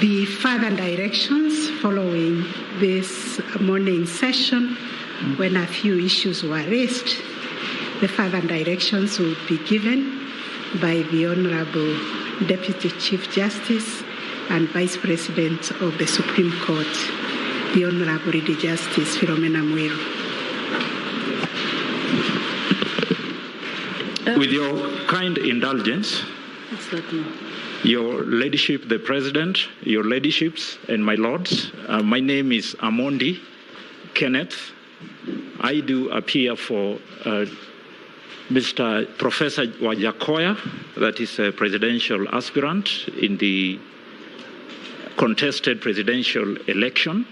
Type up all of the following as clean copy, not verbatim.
The further directions following this morning session, when a few issues were raised, the further directions will be given by the Honorable Deputy Chief Justice and Vice President of the Supreme Court, the Honorable Lady Justice Philomena Mwilu. With your kind indulgence, Your Ladyship, the President, Your Ladyships, and my Lords, my name is Amondi Kenneth. I do appear for Mr. Professor Wajakoya, that is a presidential aspirant in the contested presidential election,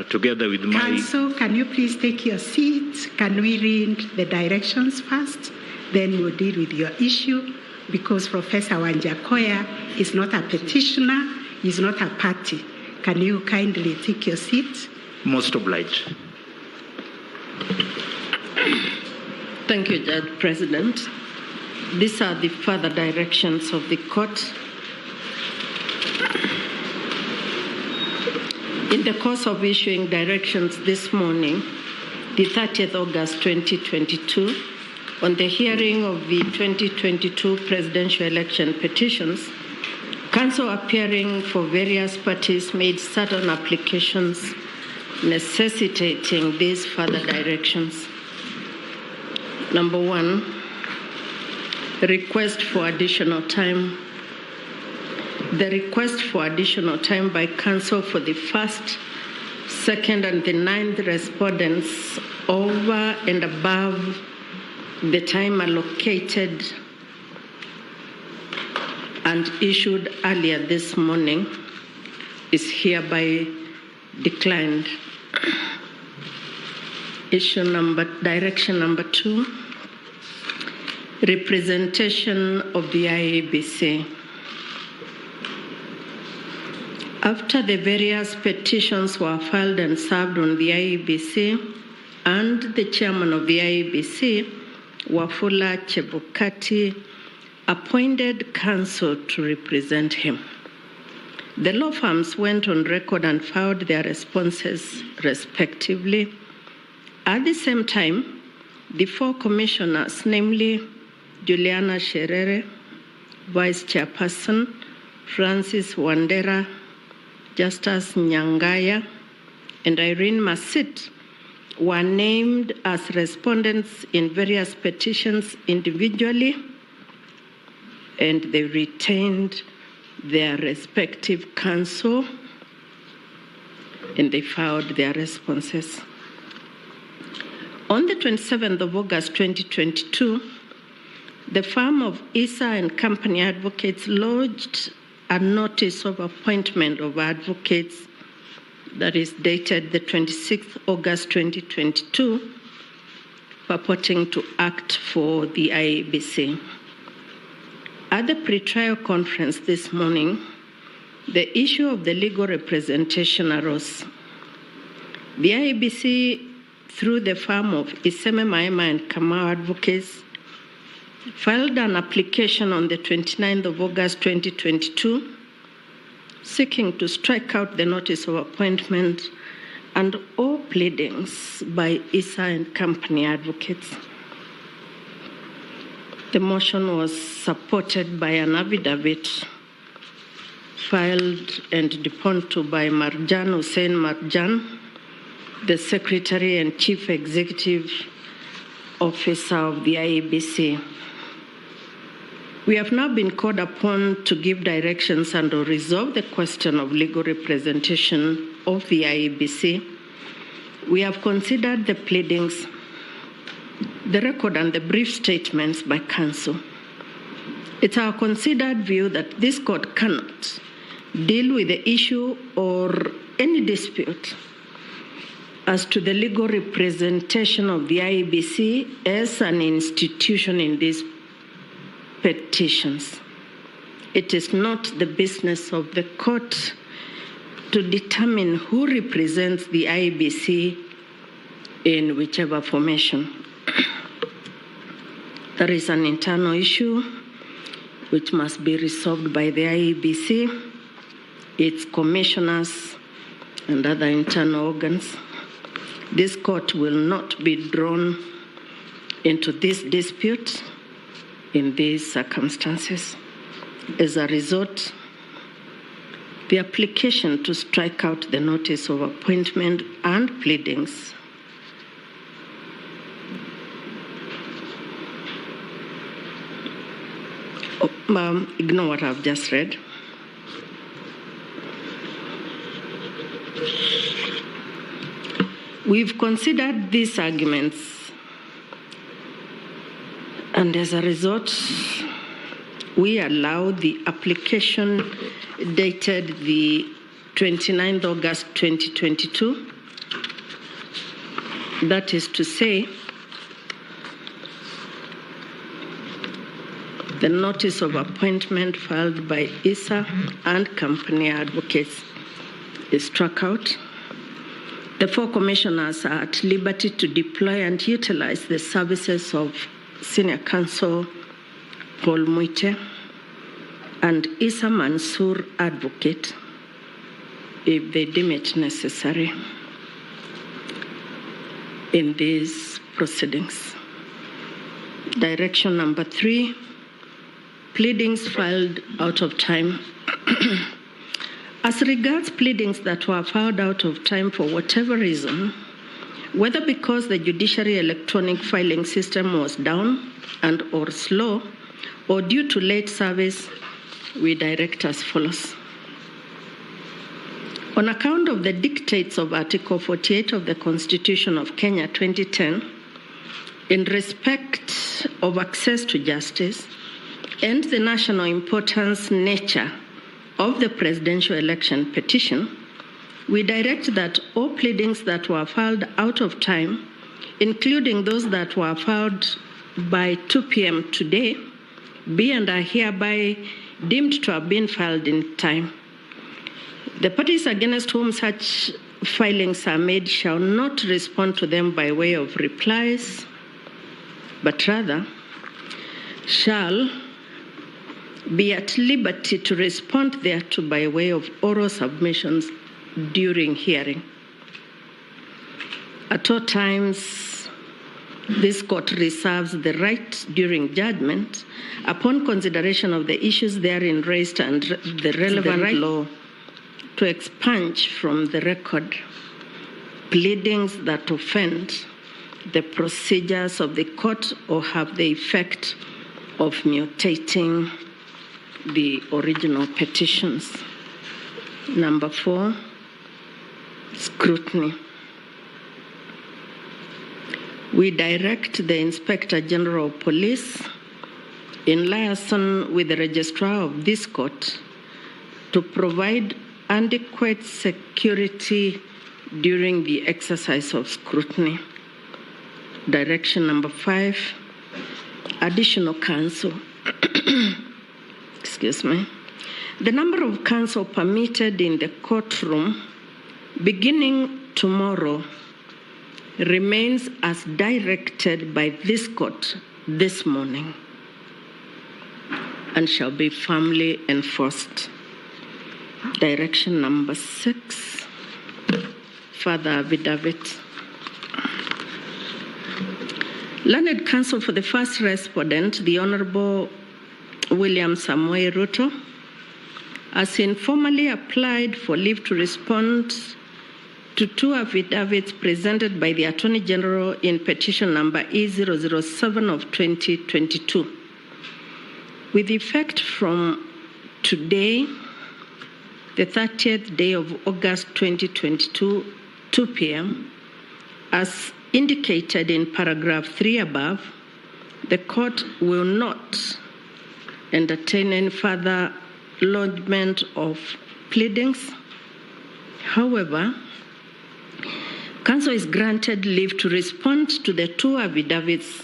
together with my... Council, can you please take your seat? Can we read the directions first? Then we'll deal with your issue, because Professor Wajakoya is not a petitioner, he's not a party. Can you kindly take your seat? Most obliged. Thank you, Judge President. These are the further directions of the court. In the course of issuing directions this morning, the 30th August 2022, on the hearing of the 2022 presidential election petitions, Council appearing for various parties made certain applications necessitating these further directions. Number one, request for additional time. The request for additional time by Council for the first, second, and the 9th respondents over and above the time allocated and issued earlier this morning is hereby declined. Direction number 2, representation of the IEBC. After the various petitions were filed and served on the IEBC, and the chairman of the IEBC, Wafula Chebukati, appointed counsel to represent him. The law firms went on record and filed their responses respectively. At the same time, the 4 commissioners, namely Juliana Sherere, Vice Chairperson, Francis Wandera, Justus Nyangaya, and Irene Masit, were named as respondents in various petitions individually, and they retained their respective counsel, and they filed their responses. On the 27th of August 2022, the firm of Issa and Company Advocates lodged a notice of appointment of advocates that is dated the 26th August 2022, purporting to act for the IEBC. At the pre-trial conference this morning, the issue of the legal representation arose. The IEBC, through the firm of Iseme Maema and Kamau Advocates, filed an application on the 29th of August 2022, seeking to strike out the notice of appointment and all pleadings by Issa and Company Advocates. The motion was supported by an affidavit filed and deposed to by Marjan Hussein Marjan, the Secretary and Chief Executive Officer of the IEBC. We have now been called upon to give directions and to resolve the question of legal representation of the IEBC. We have considered the pleadings, the record, and the brief statements by counsel. It's our considered view that this court cannot deal with the issue or any dispute as to the legal representation of the IEBC as an institution in these petitions. It is not the business of the court to determine who represents the IEBC in whichever formation. There is an internal issue which must be resolved by the IEBC, its commissioners, and other internal organs. This court will not be drawn into this dispute in these circumstances. As a result, the application to strike out the notice of appointment and pleadings ignore what I've just read. We've considered these arguments, and as a result, we allow the application dated the 29th August 2022. That is to say, the notice of appointment filed by ISA and company advocates is struck out. The 4 commissioners are at liberty to deploy and utilize the services of Senior Counsel Paul Muite and Isa Mansour advocate if they deem it necessary in these proceedings. Direction number 3, pleadings filed out of time. As regards pleadings that were filed out of time for whatever reason, whether because the judiciary electronic filing system was down and or slow, or due to late service, we direct as follows. On account of the dictates of Article 48 of the Constitution of Kenya 2010, in respect of access to justice and the national importance nature of the presidential election petition, we direct that all pleadings that were filed out of time, including those that were filed by 2 p.m. today, be and are hereby deemed to have been filed in time. The parties against whom such filings are made shall not respond to them by way of replies, but rather shall be at liberty to respond thereto by way of oral submissions during hearing. At all times, this court reserves the right during judgment, upon consideration of the issues therein raised and the relevant law, to expunge from the record pleadings that offend the procedures of the court or have the effect of mutating the original petitions. Number 4, scrutiny. We direct the Inspector General of Police, in liaison with the Registrar of this court, to provide adequate security during the exercise of scrutiny. Direction number 5, additional counsel. Excuse me. The number of counsel permitted in the courtroom beginning tomorrow remains as directed by this court this morning and shall be firmly enforced. Direction number 6, further affidavit. Learned counsel for the first respondent, the Honorable William Samoei Ruto, has informally applied for leave to respond to 2 affidavits presented by the Attorney General in petition number E007 of 2022. With effect from today, the 30th day of August 2022, 2 p.m., as indicated in paragraph 3 above, the court will not entertain any further lodgement of pleadings. However, counsel is granted leave to respond to the 2 affidavits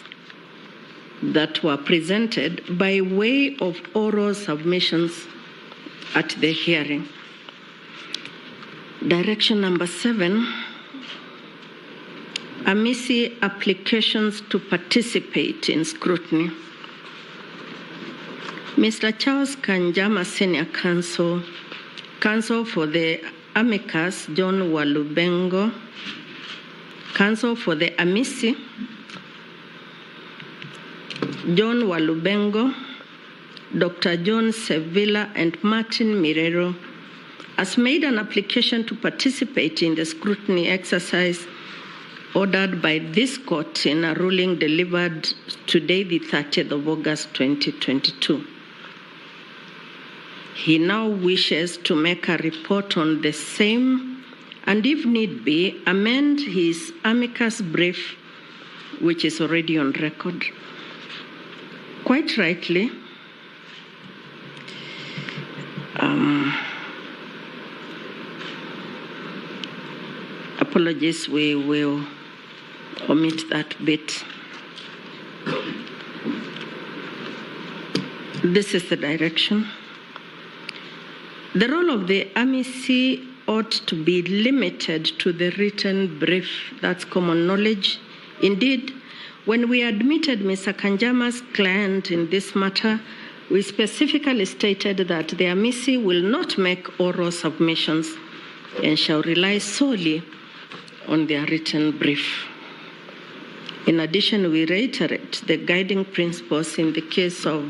that were presented by way of oral submissions at the hearing. Direction number 7, amici applications to participate in scrutiny. Mr. Charles Kanjama, Senior Counsel, Counsel for the amicus, John Walubengo. Counsel for the amici, John Walubengo, Dr. John Sevilla, and Martin Mirero, has made an application to participate in the scrutiny exercise ordered by this court in a ruling delivered today, the 30th of August 2022. He now wishes to make a report on the same and, if need be, amend his amicus brief, which is already on record. Quite rightly, apologies, we will omit that bit. This is the direction. The role of the amici ought to be limited to the written brief. That's common knowledge. Indeed, when we admitted Mr. Kanjama's client in this matter, we specifically stated that the amici will not make oral submissions and shall rely solely on their written brief. In addition, we reiterate the guiding principles in the case of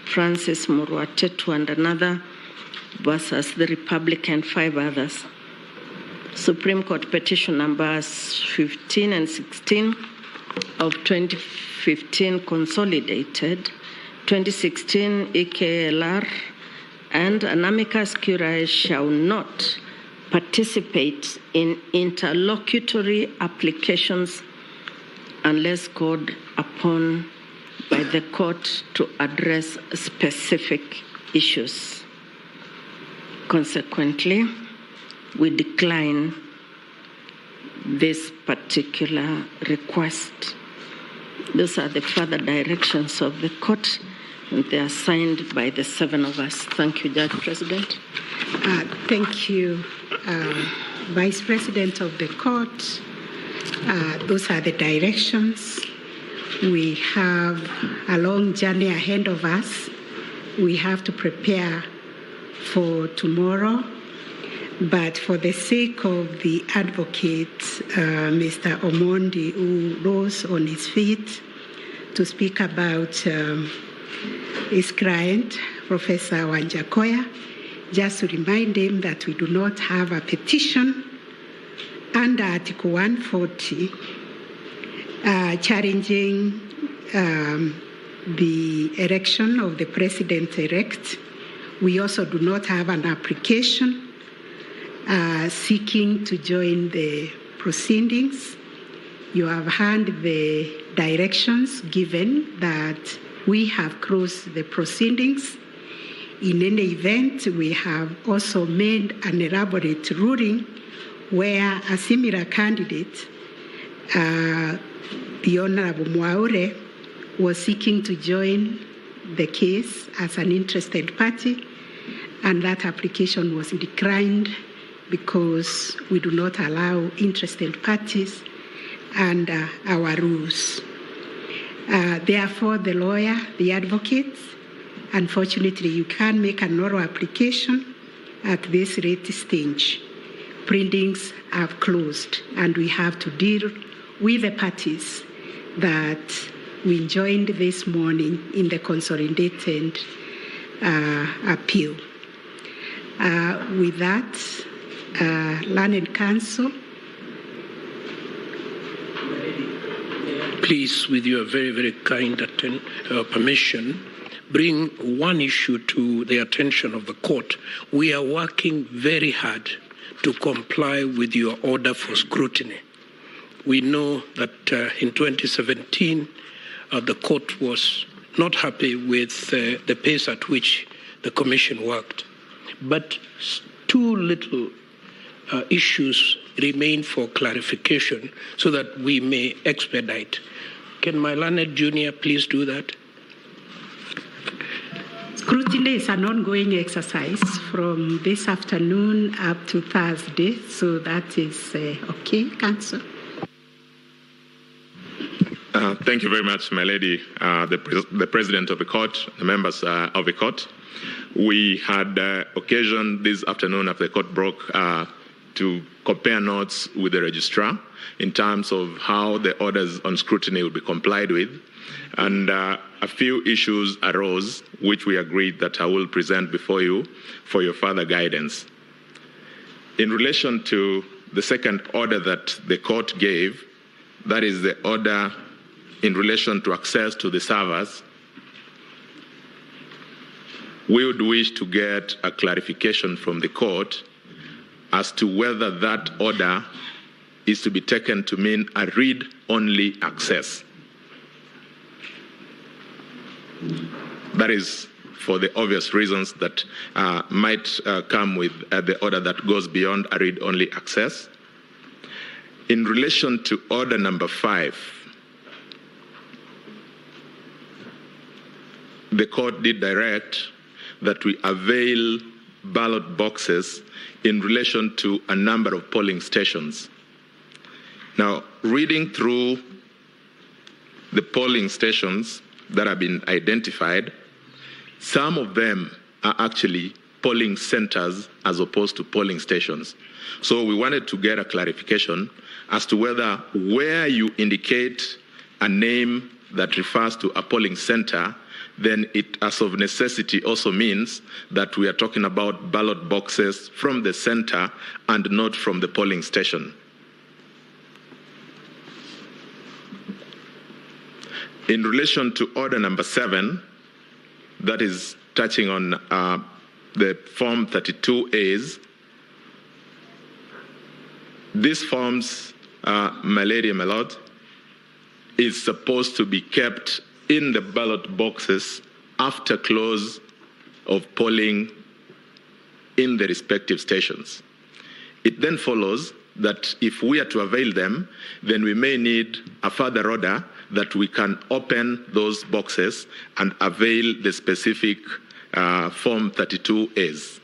Francis Muruatetu and another versus the Republic and 5 others. Supreme Court petition numbers 15 and 16 of 2015 consolidated, 2016 EKLR, and an amicus curiae shall not participate in interlocutory applications unless called upon by the court to address specific issues. Consequently, we decline this particular request. Those are the further directions of the court, and they are signed by the 7 of us. Thank you, Judge President. Thank you, Vice President of the court. Those are the directions. We have a long journey ahead of us. We have to prepare for tomorrow. But for the sake of the advocate, Mr. Omondi, who rose on his feet to speak about his client, Professor Wanjakoya, just to remind him that we do not have a petition under Article 140 challenging the election of the president-elect. We also do not have an application seeking to join the proceedings. You have heard the directions given that we have closed the proceedings. In any event, we have also made an elaborate ruling where a similar candidate, the Honorable Mwaure, was seeking to join the case as an interested party, and that application was declined because we do not allow interested parties under our rules. Therefore, the lawyer, the advocate, unfortunately, you can't make an oral application at this late stage. Printings have closed, and we have to deal with the parties that we joined this morning in the consolidated appeal. With that, Learned Counsel. Please, with your very, very kind permission, bring one issue to the attention of the court. We are working very hard to comply with your order for scrutiny. We know that in 2017, the court was not happy with the pace at which the commission worked. But two little issues remain for clarification so that we may expedite. Can my learned junior please do that? Scrutiny is an ongoing exercise from this afternoon up to Thursday, so that is okay, Counsel. Thank you very much, my lady, the President of the Court, the members of the Court. We had occasion this afternoon after the court broke to compare notes with the registrar in terms of how the orders on scrutiny will be complied with. And a few issues arose, which we agreed that I will present before you for your further guidance. In relation to the second order that the court gave, that is the order in relation to access to the servers, we would wish to get a clarification from the court as to whether that order is to be taken to mean a read-only access. That is for the obvious reasons that might come with the order that goes beyond a read-only access. In relation to order number 5, the court did direct that we avail ballot boxes in relation to a number of polling stations. Now, reading through the polling stations that have been identified, some of them are actually polling centers as opposed to polling stations. So we wanted to get a clarification as to whether where you indicate a name that refers to a polling center, then it, as of necessity, also means that we are talking about ballot boxes from the center and not from the polling station. In relation to order number 7, that is touching on the Form 32As, these forms, my lady and my lord, is supposed to be kept in the ballot boxes after close of polling in the respective stations. It then follows that if we are to avail them, then we may need a further order that we can open those boxes and avail the specific Form 32As.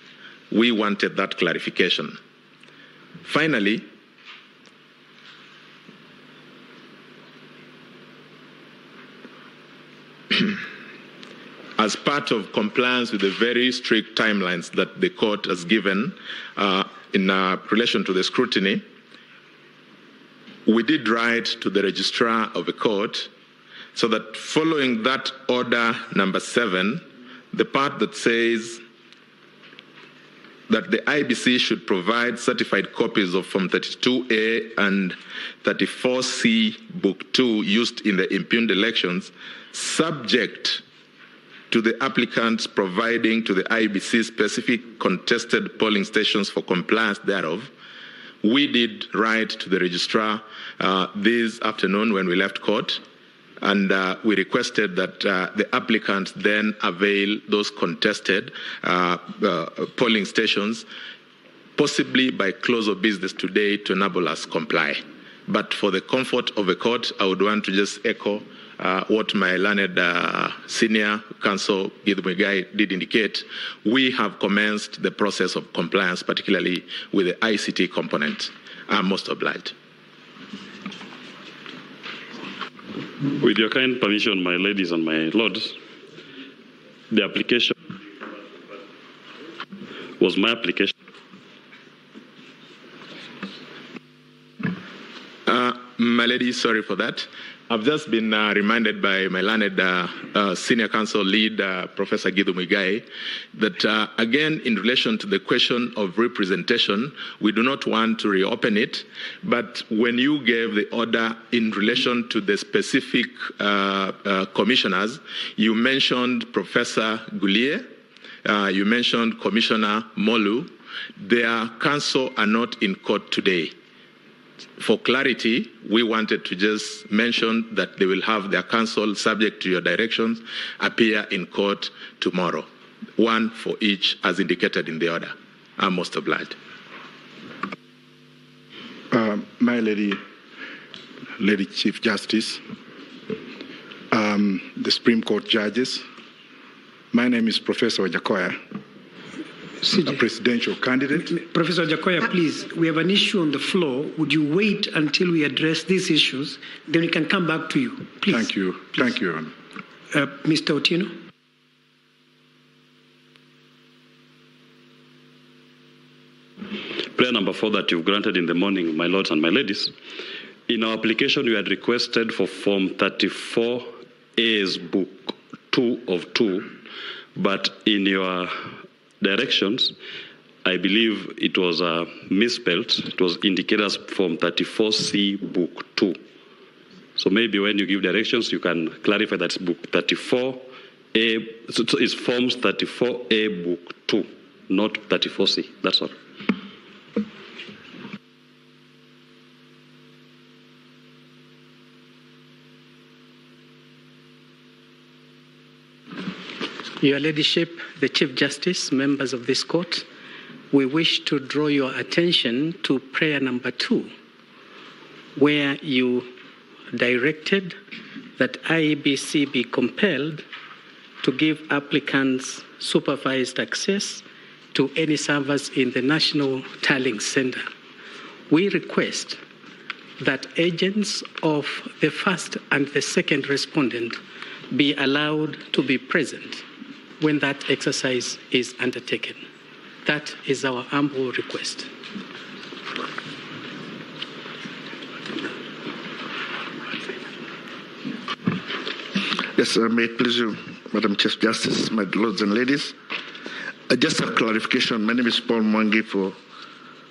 We wanted that clarification. Finally, as part of compliance with the very strict timelines that the court has given in relation to the scrutiny, we did write to the registrar of the court so that following that order number 7, the part that says that the IBC should provide certified copies of Form 32A and 34C Book 2 used in the impugned elections, subject to the applicants providing to the IBC specific contested polling stations for compliance thereof. We did write to the registrar this afternoon when we left court, and we requested that the applicants then avail those contested polling stations, possibly by close of business today, to enable us comply. But for the comfort of the court, I would want to just echo what my learned senior counsel, Githu Muigai, did indicate. We have commenced the process of compliance, particularly with the ICT component. I'm most obliged. With your kind permission, my ladies and my lords, the application was my application. My lady, sorry for that. I've just been reminded by my learned senior counsel lead, Professor Githu Muigai, that again, in relation to the question of representation, we do not want to reopen it, but when you gave the order in relation to the specific commissioners, you mentioned Professor Gulier, you mentioned Commissioner Molu. Their counsel are not in court today. For clarity, we wanted to just mention that they will have their counsel, subject to your directions, appear in court tomorrow, one for each as indicated in the order. I'm most obliged. My lady Chief Justice, the Supreme Court judges, my name is Professor Wajakoya, a presidential candidate. Professor Wajakoya, please, we have an issue on the floor. Would you wait until we address these issues? Then we can come back to you. Please. Thank you. Please. Thank you, Your Honor. Mr. Otieno. prayer number 4 that you've granted in the morning, my lords and my ladies. In our application, we had requested for Form 34A's Book 2 of 2, but in your directions, I believe it was misspelled. It was indicated as Form 34C Book 2. So maybe when you give directions, you can clarify that's Book 34A. So it's Forms 34A Book 2, not 34C. That's all. Your Ladyship, the Chief Justice, members of this court, we wish to draw your attention to prayer number 2, where you directed that IEBC be compelled to give applicants supervised access to any servers in the National Tallying Center. We request that agents of the first and the second respondent be allowed to be present when that exercise is undertaken. That is our humble request. Yes, may it please you, Madam Chief Justice, my lords and ladies. Just a clarification. My name is Paul Mwangi for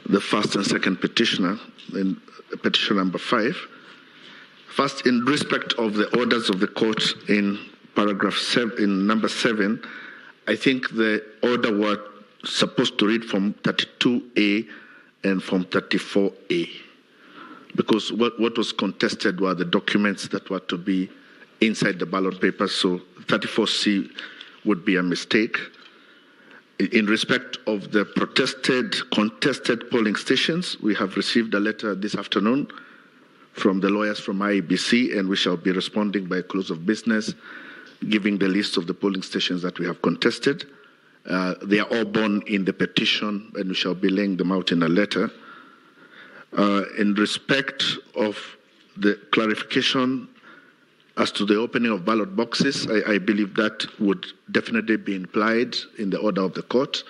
the first and second petitioner, in petition number 5. First, in respect of the orders of the court in paragraph 7, in number 7, I think the order was supposed to read from 32A and from 34A, because what was contested were the documents that were to be inside the ballot paper, so 34C would be a mistake. In respect of the contested polling stations, we have received a letter this afternoon from the lawyers from IEBC, and we shall be responding by close of business, giving the list of the polling stations that we have contested. They are all borne in the petition, and we shall be laying them out in a letter. In respect of the clarification as to the opening of ballot boxes, I believe that would definitely be implied in the order of the court,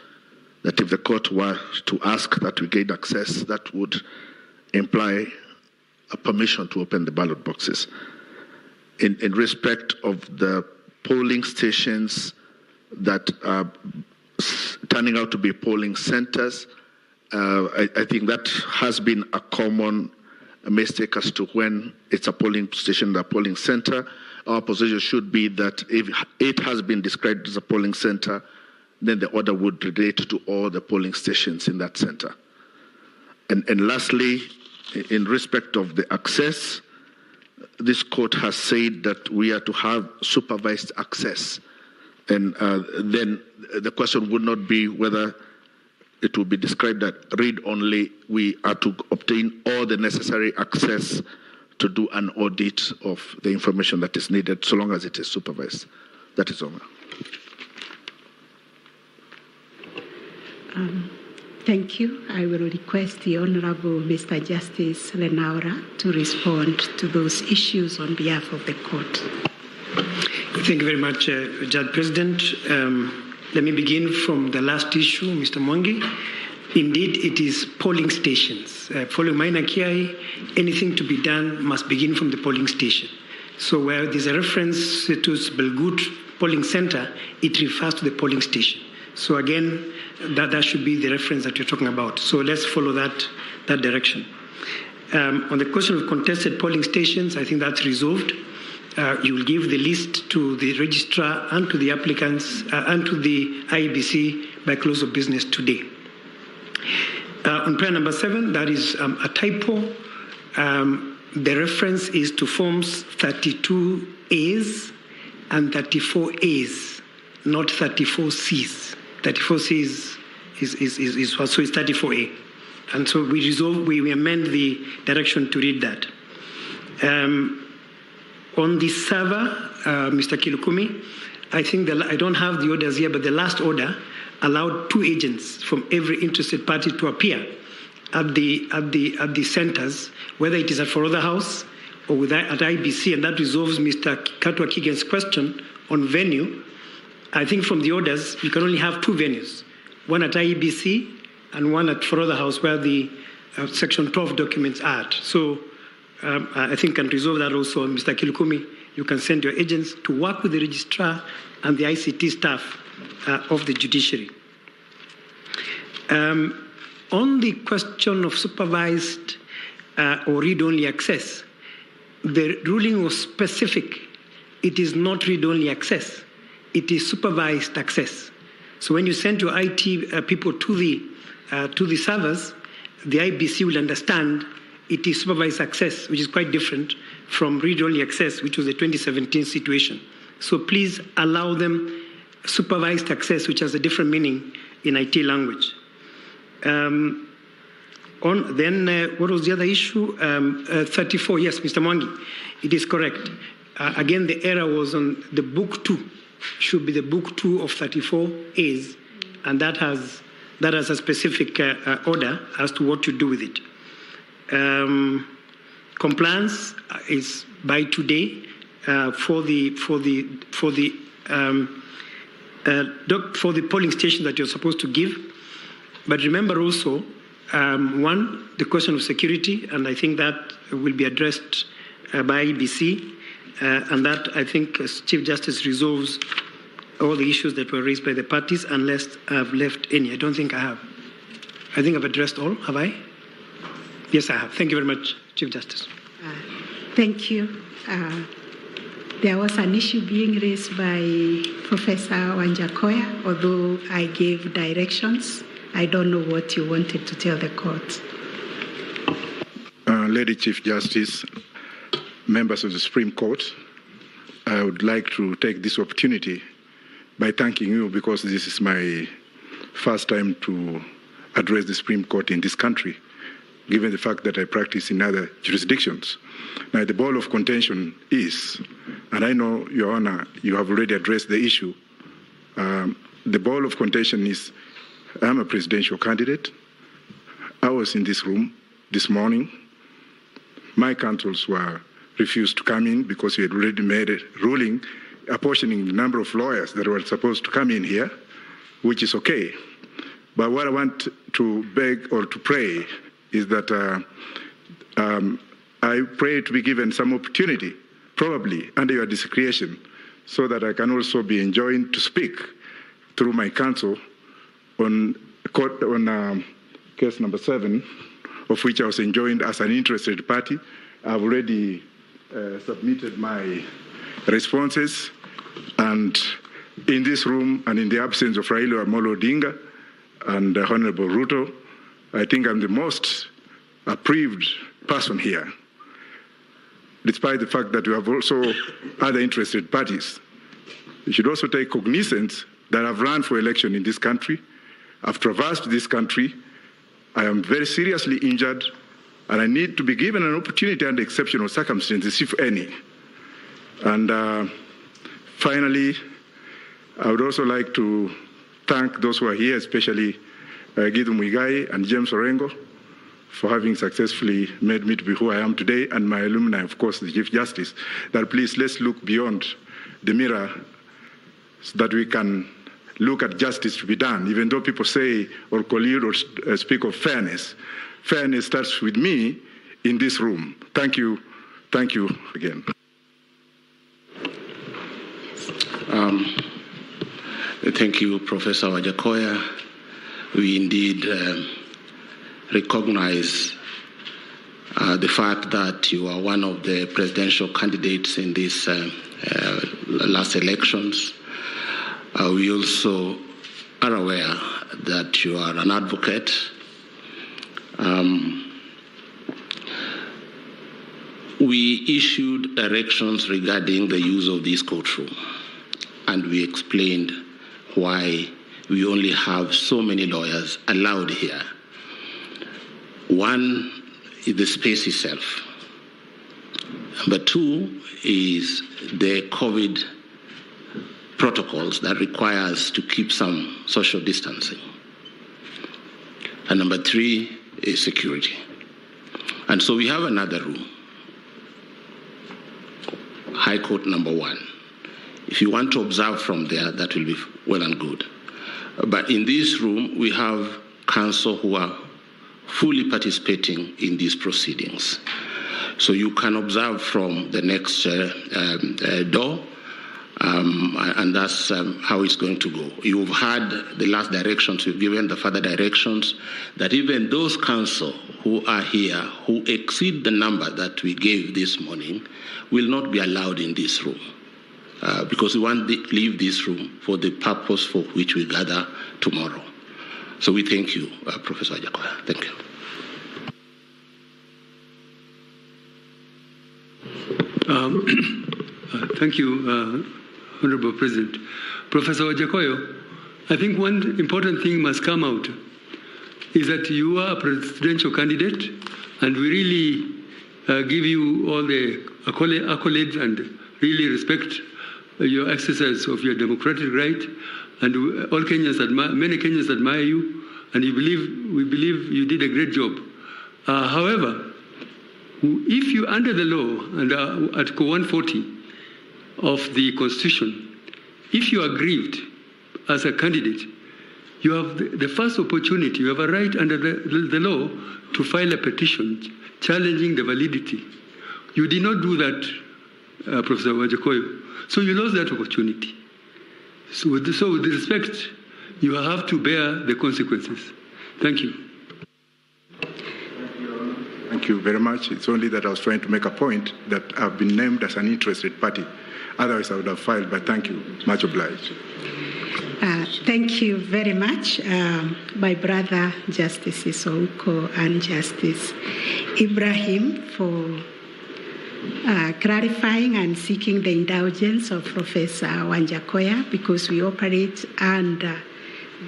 that if the court were to ask that we gain access, that would imply a permission to open the ballot boxes. In respect of the polling stations that are turning out to be polling centers, I think that has been a common mistake as to when it's a polling station or a polling center. Our position should be that if it has been described as a polling center, then the order would relate to all the polling stations in that center. And lastly, in respect of the access, this court has said that we are to have supervised access. And then the question would not be whether it will be described that read only. We are to obtain all the necessary access to do an audit of the information that is needed, so long as it is supervised. That is all. Thank you. I will request the Honorable Mr. Justice Lenaura to respond to those issues on behalf of the court. Thank you very much, Judge President. Let me begin from the last issue, Mr. Mwangi. Indeed, it is polling stations. Following Maina Kiai, anything to be done must begin from the polling station. So where there's a reference to Belgut polling center, it refers to the polling station. So again, that should be the reference that you're talking about. So let's follow that direction. On the question of contested polling stations, I think that's resolved. You will give the list to the registrar and to the applicants and to the IEBC by close of business today. On prayer number 7, that is a typo. The reference is to forms 32As and 34As, not 34Cs. 34C is so it's 34A. And so we amend the direction to read that. On the server, Mr. Kilukumi, I think I don't have the orders here, but the last order allowed 2 agents from every interested party to appear at the centers, whether it is at Forodha House or at IBC, and that resolves Mr. Katwa Kigen's question on venue. I think from the orders, you can only have 2 venues, one at IEBC and one at Forodha House where the Section 12 documents are at. So I think can resolve that also. Mr. Kilukumi, you can send your agents to work with the registrar and the ICT staff of the judiciary. On the question of supervised or read-only access, the ruling was specific. It is not read-only access. It is supervised access. So when you send your IT people to the servers, the IBC will understand it is supervised access, which is quite different from read-only access, which was the 2017 situation. So please allow them supervised access, which has a different meaning in IT language. What was the other issue? 34, yes, Mr. Mwangi, it is correct. Again, the error was on the book 2, should be the book 2 of 34As, and that has a specific order as to what you do with it. Compliance is by today for the polling station that you're supposed to give. But remember also, one, the question of security, and I think that will be addressed by IBC, and that I think as Chief Justice resolves all the issues that were raised by the parties, unless I've left any. I don't think I have. I think I've addressed all, have I? Yes, I have. Thank you very much, Chief Justice. Thank you. There was an issue being raised by Professor Wanjakoya, although I gave directions. I don't know what you wanted to tell the court. Lady Chief Justice, members of the Supreme Court, I would like to take this opportunity by thanking you, because this is my first time to address the Supreme Court in this country, given the fact that I practice in other jurisdictions. Now, the ball of contention is, and I know, Your Honor, you have already addressed the issue, the ball of contention is, I'm a presidential candidate. I was in this room this morning. My counsels were refused to come in because we had already made a ruling apportioning the number of lawyers that were supposed to come in here, which is okay. But what I want to beg or to pray is that I pray to be given some opportunity, probably under your discretion, so that I can also be enjoined to speak through my counsel on case number 7, of which I was enjoined as an interested party. I've already submitted my responses, and in this room and in the absence of Raila Amolo Odinga and Honorable Ruto, I think I'm the most aggrieved person here, despite the fact that we have also other interested parties. You should also take cognizance that I've run for election in this country. I've traversed this country. I am very seriously injured, and I need to be given an opportunity under exceptional circumstances, if any. And finally, I would also like to thank those who are here, especially Gideon Muigai and James Orengo, for having successfully made me to be who I am today, and my alumni, of course, the Chief Justice, that please let's look beyond the mirror so that we can look at justice to be done. Even though people say or collude or speak of fairness, fairness starts with me in this room. Thank you. Thank you again. Thank you, Professor Wajakoya. We indeed recognize the fact that you are one of the presidential candidates in these last elections. We also are aware that you are an advocate. We issued directions regarding the use of this courtroom, and we explained why we only have so many lawyers allowed here. One is the space itself. Number two is the COVID protocols that require us to keep some social distancing. And number three is security. And so we have another room, High Court number 1. If you want to observe from there, that will be well and good. But in this room, we have counsel who are fully participating in these proceedings. So you can observe from the next door, and that's how it's going to go. You've had the last directions, you've given the further directions, that even those counsel who are here, who exceed the number that we gave this morning, will not be allowed in this room. Because we want to leave this room for the purpose for which we gather tomorrow. So we thank you, Professor Wajackoyah. Thank you. Thank you, Honorable President. Professor Wajackoyah, I think one important thing must come out is that you are a presidential candidate, and we really give you all the accolades and really respect your exercise of your democratic right. And all Kenyans many Kenyans admire you, and we believe you did a great job. However, if you, under the law, under Article 140 of the Constitution, if you are aggrieved as a candidate, you have the first opportunity, you have a right under the law to file a petition challenging the validity. You did not do that, Professor Wajackoyah, so you lost that opportunity. So with respect, you have to bear the consequences. Thank you. Thank you very much. It's only that I was trying to make a point that I've been named as an interested party. Otherwise, I would have filed, but thank you. Much obliged. Thank you very much, my brother, Justice Isouko and Justice Ibrahim, for clarifying and seeking the indulgence of Professor Wajackoyah, because we operate under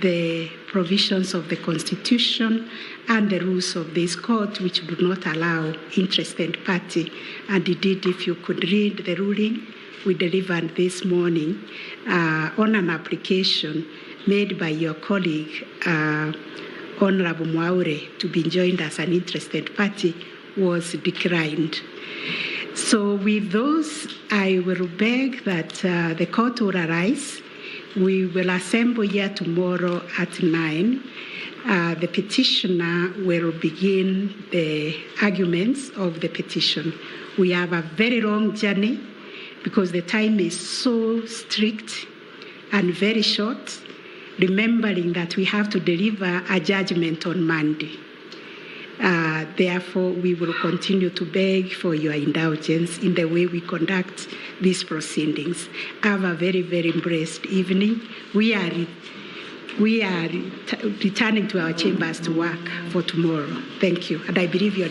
the provisions of the Constitution and the rules of this court, which do not allow interested party. And indeed, if you could read the ruling we delivered this morning on an application made by your colleague, Honorable Mwaure, to be joined as an interested party, was declined. So with those, I will beg that the court will arise. We will assemble here tomorrow at 9. The petitioner will begin the arguments of the petition. We have a very long journey because the time is so strict and very short, remembering that we have to deliver a judgment on Monday. Therefore, we will continue to beg for your indulgence in the way we conduct these proceedings. Have a very, very blessed evening. We are returning to our chambers to work for tomorrow. Thank you. And I believe you're